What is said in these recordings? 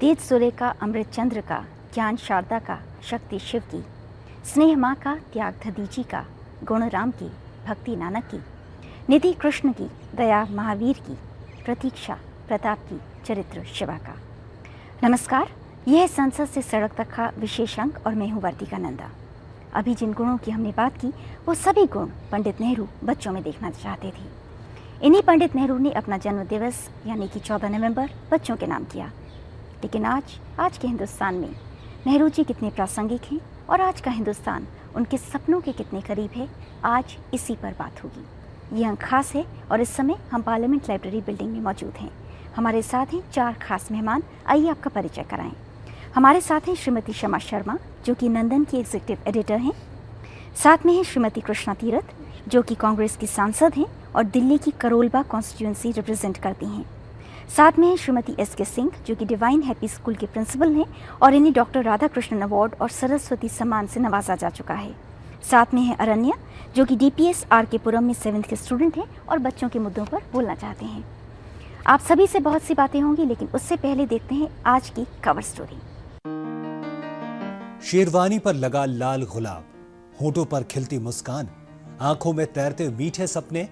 तेज सूर्य का, अमृत चंद्र का, ज्ञान शारदा का, शक्ति शिव की, स्नेह माँ का, त्याग दधीची का, गुण राम की, भक्ति नानक की, निधि कृष्ण की, दया महावीर की, प्रतीक्षा प्रताप की, चरित्र शिवा का। नमस्कार, यह है संसद से सड़क तक का विशेष अंक और मैं हूँ वर्तिका नंदा। अभी जिन गुणों की हमने बात की वो सभी गुण पंडित नेहरू बच्चों में देखना चाहते थे। इन्हीं पंडित नेहरू ने अपना जन्म दिवस यानी कि 14 नवंबर बच्चों के नाम किया। लेकिन आज के हिंदुस्तान में नेहरू जी कितने प्रासंगिक हैं और आज का हिंदुस्तान उनके सपनों के कितने करीब है, आज इसी पर बात होगी। ये अंक खास है और इस समय हम पार्लियामेंट लाइब्रेरी बिल्डिंग में मौजूद हैं। हमारे साथ हैं 4 खास मेहमान। आइए आपका परिचय कराएं। हमारे साथ हैं श्रीमती शमा शर्मा जो कि नंदन की एग्जीक्यूटिव एडिटर हैं। साथ में हैं श्रीमती कृष्णा तीरथ जो कि कांग्रेस की सांसद हैं और दिल्ली की करोलबाग कॉन्स्टिट्यूंसी रिप्रेजेंट करती हैं। साथ में हैं श्रीमती एस.के. सिंह जो कि डिवाइन हैप्पी स्कूल के प्रिंसिपल हैं और इन्हें डॉक्टर राधा कृष्णन अवार्ड और सरस्वती सम्मान से नवाजा जा चुका है। साथ में है अरण्या जो कि DPS RK पुरम में 7th के स्टूडेंट हैं और बच्चों के मुद्दों पर बोलना चाहते हैं। आप सभी से बहुत सी बातें होंगी, लेकिन उससे पहले देखते हैं आज की कवर स्टोरी। शेरवानी पर लगा लाल गुलाब, होठों पर खिलती मुस्कान, आंखों में तैरते मीठे सपने,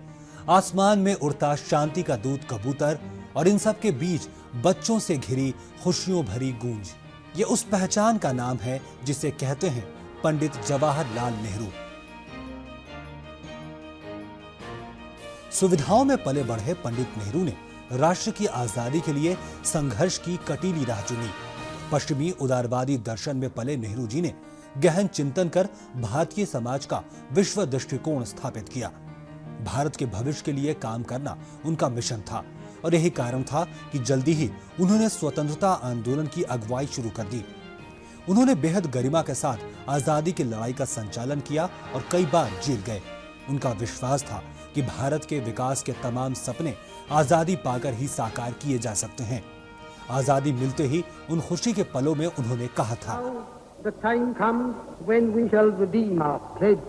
आसमान में उड़ता शांति का दूत कबूतर और इन सब के बीच बच्चों से घिरी खुशियों भरी गूंज। ये उस पहचान का नाम है जिसे कहते हैं पंडित जवाहरलाल नेहरू। सुविधाओं में पले बढ़े पंडित नेहरू ने राष्ट्र की आजादी के लिए संघर्ष की कटीली राह चुनी। पश्चिमी उदारवादी दर्शन में पले नेहरू जी ने गहन चिंतन कर भारतीय समाज का विश्व दृष्टिकोण स्थापित किया। भारत के भविष्य के लिए काम करना उनका मिशन था और यही कारण था कि जल्दी ही उन्होंने स्वतंत्रता आंदोलन की अगुवाई शुरू कर दी। उन्होंने बेहद गरिमा के साथ आजादी की लड़ाई का संचालन किया और कई बार जीत गए। उनका विश्वास था कि भारत के विकास के तमाम सपने आजादी पाकर ही साकार किए जा सकते हैं। आजादी मिलते ही उन खुशी के पलों में उन्होंने कहा था, The time comes when we shall redeem our pledge,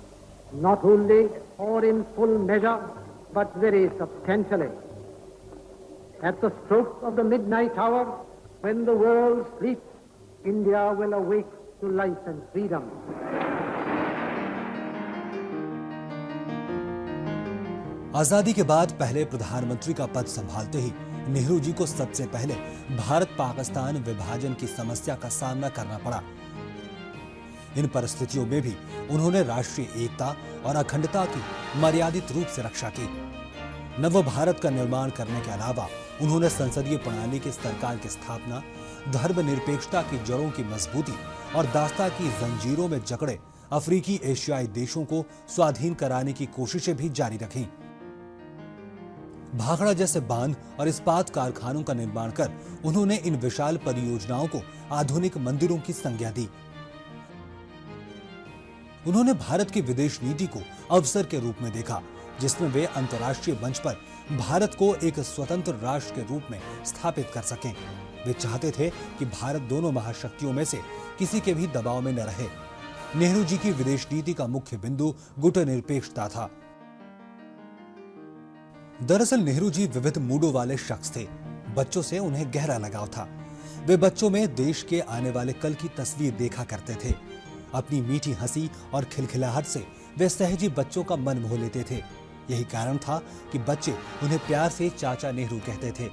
not only or in full measure, but very substantially. At the stroke of the midnight hour, when the world sleeps, India will awake to life and freedom. आजादी के बाद पहले प्रधानमंत्री का पद संभालते ही नेहरू जी को सबसे पहले भारत पाकिस्तान विभाजन की समस्या का सामना करना पड़ा। इन परिस्थितियों में भी उन्होंने राष्ट्रीय एकता और अखंडता की मर्यादित रूप से रक्षा की। नव भारत का निर्माण करने के अलावा उन्होंने संसदीय प्रणाली की सरकार की स्थापना, धर्मनिरपेक्षता की जड़ों की मजबूती और दास्ता की जंजीरों में जकड़े अफ्रीकी एशियाई देशों को स्वाधीन कराने की कोशिशें भी जारी रखीं। भाखड़ा जैसे बांध और इस्पात कारखानों का निर्माण कर उन्होंने इन विशाल परियोजनाओं को आधुनिक मंदिरों की संज्ञा दी। उन्होंने भारत की विदेश नीति को अवसर के रूप में देखा, जिसमें वे अंतर्राष्ट्रीय मंच पर भारत को एक स्वतंत्र राष्ट्र के रूप में स्थापित कर सकें। वे चाहते थे कि भारत दोनों महाशक्तियों में से किसी के भी दबाव में न रहे। नेहरू जी की विदेश नीति का मुख्य बिंदु गुटनिरपेक्षता था। दरअसल नेहरू जी विविध मूडों वाले शख्स थे। बच्चों से उन्हें गहरा लगाव था। वे बच्चों में देश के आने वाले कल की तस्वीर देखा करते थे। अपनी मीठी हंसी और खिलखिलाहट से वे सहजी बच्चों का मन मोह लेते थे। यही कारण था कि बच्चे उन्हें प्यार से चाचा नेहरू कहते थे।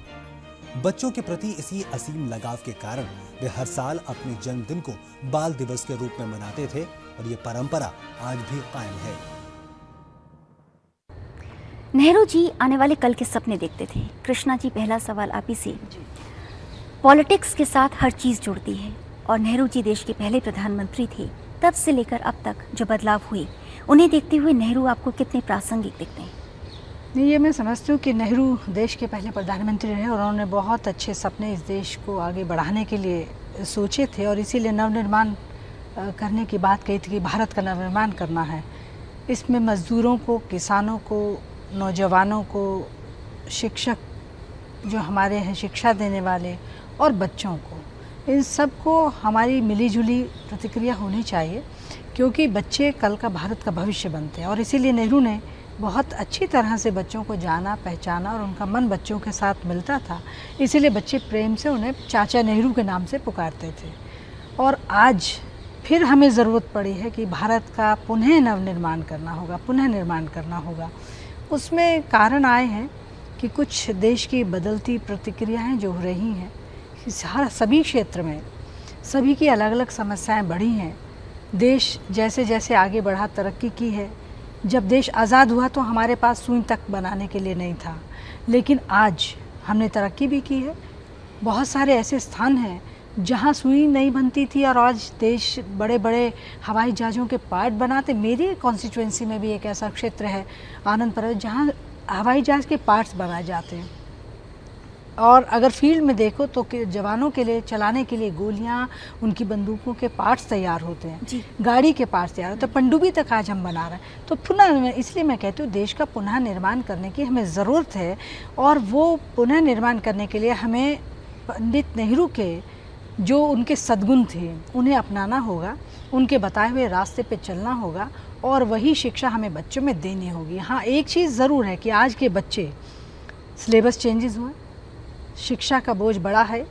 बच्चों के प्रति इसी असीम लगाव के कारण वे हर साल अपने जन्मदिन को बाल दिवस के रूप में मनाते थे और ये परंपरा आज भी कायम है। नेहरू जी आने वाले कल के सपने देखते थे। कृष्णा जी, पहला सवाल आप ही से। पॉलिटिक्स के साथ हर चीज़ जुड़ती है और नेहरू जी देश के पहले प्रधानमंत्री थे। तब से लेकर अब तक जो बदलाव हुए, उन्हें देखते हुए नेहरू आपको कितने प्रासंगिक दिखते हैं? नहीं, ये मैं समझती हूँ कि नेहरू देश के पहले प्रधानमंत्री रहे और उन्होंने बहुत अच्छे सपने इस देश को आगे बढ़ाने के लिए सोचे थे और इसीलिए नवनिर्माण करने की बात कही थी कि भारत का नवनिर्माण करना है। इसमें मजदूरों को, किसानों को, नौजवानों को, शिक्षक जो हमारे हैं शिक्षा देने वाले और बच्चों को, इन सब को हमारी मिलीजुली प्रतिक्रिया होनी चाहिए क्योंकि बच्चे कल का भारत का भविष्य बनते हैं। और इसीलिए नेहरू ने बहुत अच्छी तरह से बच्चों को जाना पहचाना और उनका मन बच्चों के साथ मिलता था, इसीलिए बच्चे प्रेम से उन्हें चाचा नेहरू के नाम से पुकारते थे। और आज फिर हमें ज़रूरत पड़ी है कि भारत का पुनः नवनिर्माण करना होगा, पुनः निर्माण करना होगा। उसमें कारण आए हैं कि कुछ देश की बदलती प्रतिक्रियाएं जो हो रही हैं, हर सभी क्षेत्र में सभी की अलग अलग समस्याएं बढ़ी हैं। देश जैसे जैसे आगे बढ़ा, तरक्की की है। जब देश आज़ाद हुआ तो हमारे पास सुई तक बनाने के लिए नहीं था, लेकिन आज हमने तरक्की भी की है। बहुत सारे ऐसे स्थान हैं जहाँ सुई नहीं बनती थी और आज देश बड़े बड़े हवाई जहाज़ों के पार्ट बनाते। मेरी कॉन्स्टिट्यूएंसी में भी एक ऐसा क्षेत्र है आनंद पर्वत जहाँ हवाई जहाज़ के पार्ट्स बनाए जाते हैं। और अगर फील्ड में देखो तो जवानों के लिए चलाने के लिए गोलियां, उनकी बंदूकों के पार्ट्स तैयार होते हैं जी, गाड़ी के पार्ट्स तैयार होते हैं, पनडुब्बी तक आज हम बना रहे हैं। तो पुनः, इसलिए मैं कहती हूँ देश का पुनः निर्माण करने की हमें ज़रूरत है। और वो पुनः निर्माण करने के लिए हमें पंडित नेहरू के जो उनके सद्गुण थे उन्हें अपनाना होगा, उनके बताए हुए रास्ते पे चलना होगा और वही शिक्षा हमें बच्चों में देनी होगी। हाँ, एक चीज़ ज़रूर है कि आज के बच्चे, सिलेबस चेंजेस हुआ, शिक्षा का बोझ बड़ा है।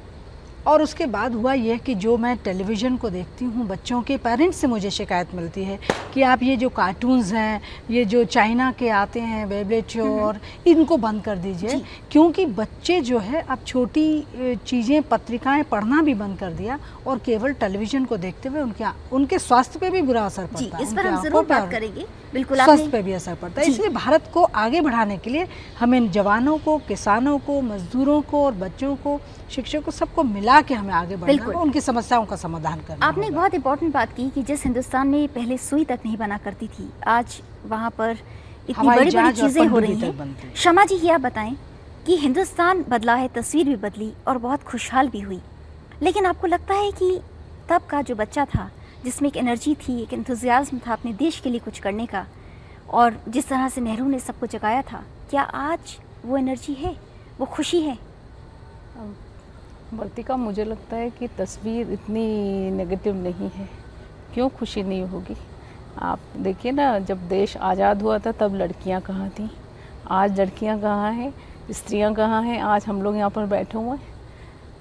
और उसके बाद हुआ यह कि जो मैं टेलीविज़न को देखती हूँ, बच्चों के पेरेंट्स से मुझे शिकायत मिलती है कि आप ये जो कार्टून्स हैं, ये जो चाइना के आते हैं बेबलेट शो, और इनको बंद कर दीजिए, क्योंकि बच्चे जो है अब छोटी चीज़ें, पत्रिकाएं पढ़ना भी बंद कर दिया और केवल टेलीविज़न को देखते हुए उनके स्वास्थ्य पे भी बुरा असर पड़ता है। इस पर हम जरूर बात करेंगे, बिल्कुल, स्वास्थ्य पे भी असर पड़ता है। इसलिए भारत को आगे बढ़ाने के लिए हमें जवानों को, किसानों को, मजदूरों को और बच्चों को, शिक्षकों को, सबको मिला के हमें आगे बढ़ना होगा, उनकी समस्याओं का समाधान करना। आपने एक बहुत इंपॉर्टेंट बात की कि जिस हिंदुस्तान में पहले सुई तक नहीं बना करती थी, आज वहाँ पर इतनी बड़ी बड़ी चीजें हो रही हैं। शमा जी, ये आप बताएं कि हिंदुस्तान बदला है, तस्वीर भी बदली और बहुत खुशहाल भी हुई, लेकिन आपको लगता है कि तब का जो बच्चा था, जिसमें एक एनर्जी थी, एक एंथुजियाज्म था अपने देश के लिए कुछ करने का, और जिस तरह से नेहरू ने सबको जगाया था, क्या आज वो एनर्जी है, वो खुशी है? वर्तिका, मुझे लगता है कि तस्वीर इतनी नेगेटिव नहीं है। क्यों खुशी नहीं होगी? आप देखिए ना, जब देश आज़ाद हुआ था तब लड़कियां कहाँ थीं, आज लड़कियां कहाँ हैं, स्त्रियां कहाँ हैं? आज हम लोग यहाँ पर बैठे हुए हैं।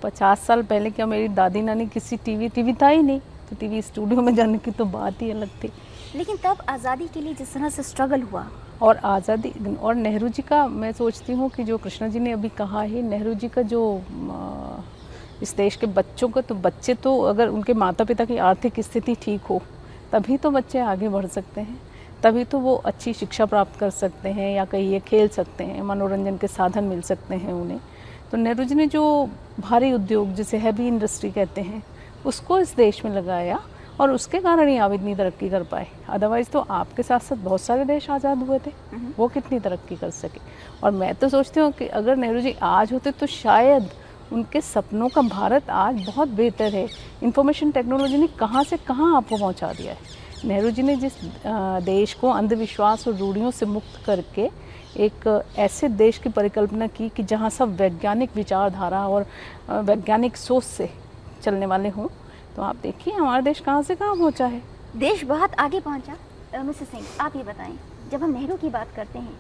50 साल पहले क्या मेरी दादी नानी किसी टीवी था ही नहीं, तो टीवी स्टूडियो में जाने की तो बात ही अलग थी। लेकिन तब आज़ादी के लिए जिस तरह से स्ट्रगल हुआ, और आज़ादी, और नेहरू जी का, मैं सोचती हूँ कि जो कृष्णा जी ने अभी कहा है, नेहरू जी का जो इस देश के बच्चों को, तो बच्चे तो अगर उनके माता पिता की आर्थिक स्थिति ठीक हो तभी तो बच्चे आगे बढ़ सकते हैं, तभी तो वो अच्छी शिक्षा प्राप्त कर सकते हैं, या कहिए खेल सकते हैं, मनोरंजन के साधन मिल सकते हैं उन्हें। तो नेहरू जी ने जो भारी उद्योग, जिसे हैवी इंडस्ट्री कहते हैं, उसको इस देश में लगाया और उसके कारण ही आप इतनी तरक्की कर पाए। अदरवाइज़ तो आपके साथ साथ बहुत सारे देश आज़ाद हुए थे, वो कितनी तरक्की कर सके। और मैं तो सोचती हूँ कि अगर नेहरू जी आज होते तो शायद उनके सपनों का भारत आज बहुत बेहतर है। इंफॉर्मेशन टेक्नोलॉजी ने कहाँ से कहाँ आपको पहुँचा दिया है। नेहरू जी ने जिस देश को अंधविश्वास और रूढ़ियों से मुक्त करके एक ऐसे देश की परिकल्पना की कि जहाँ सब वैज्ञानिक विचारधारा और वैज्ञानिक सोच से चलने वाले हों, तो आप देखिए हमारा देश कहाँ से कहाँ पहुँचा है। देश बहुत आगे पहुँचा। मिसेस सिंह, आप ये बताएं, जब हम नेहरू की बात करते हैं,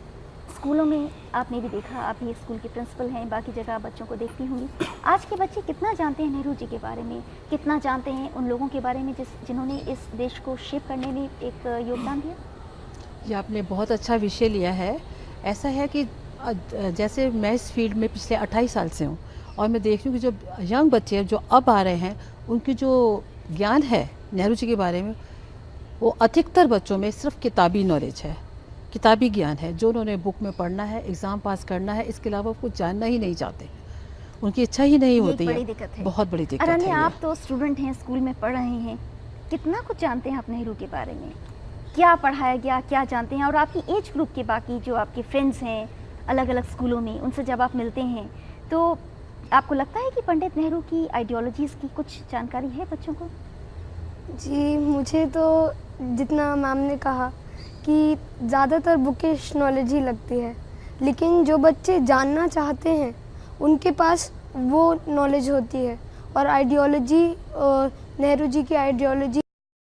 स्कूलों में आपने भी देखा, आप भी स्कूल के प्रिंसिपल हैं, बाकी जगह बच्चों को देखती होंगी, आज के बच्चे कितना जानते हैं नेहरू जी के बारे में, कितना जानते हैं उन लोगों के बारे में जिन्होंने इस देश को शेप करने में एक योगदान दिया? ये आपने बहुत अच्छा विषय लिया है। ऐसा है कि जैसे मैं इस फील्ड में पिछले 28 साल से हूँ और मैं देख रही हूँ कि जो यंग बच्चे जो अब आ रहे हैं, उनकी जो ज्ञान है नेहरू जी के बारे में, वो अधिकतर बच्चों में सिर्फ किताबी नॉलेज है, किताबी ज्ञान है, जो उन्होंने बुक में पढ़ना है, एग्ज़ाम पास करना है, इसके अलावा वो कुछ जानना ही नहीं चाहते, उनकी इच्छा ही नहीं होती है। बहुत बड़ी दिक्कत है। आप तो स्टूडेंट हैं, स्कूल में पढ़ रहे हैं, कितना कुछ जानते हैं आप नेहरू के बारे में? क्या पढ़ाया गया, क्या जानते हैं? और आपकी एज ग्रुप के बाकी जो आपके फ्रेंड्स हैं अलग अलग स्कूलों में, उनसे जब आप मिलते हैं तो आपको लगता है कि पंडित नेहरू की आइडियोलॉजीज़ की कुछ जानकारी है बच्चों को? जी, मुझे तो जितना मैम ने कहा कि ज़्यादातर बुकिश नॉलेज ही लगती है, लेकिन जो बच्चे जानना चाहते हैं उनके पास वो नॉलेज होती है। और आइडियोलॉजी, नेहरू जी की आइडियोलॉजी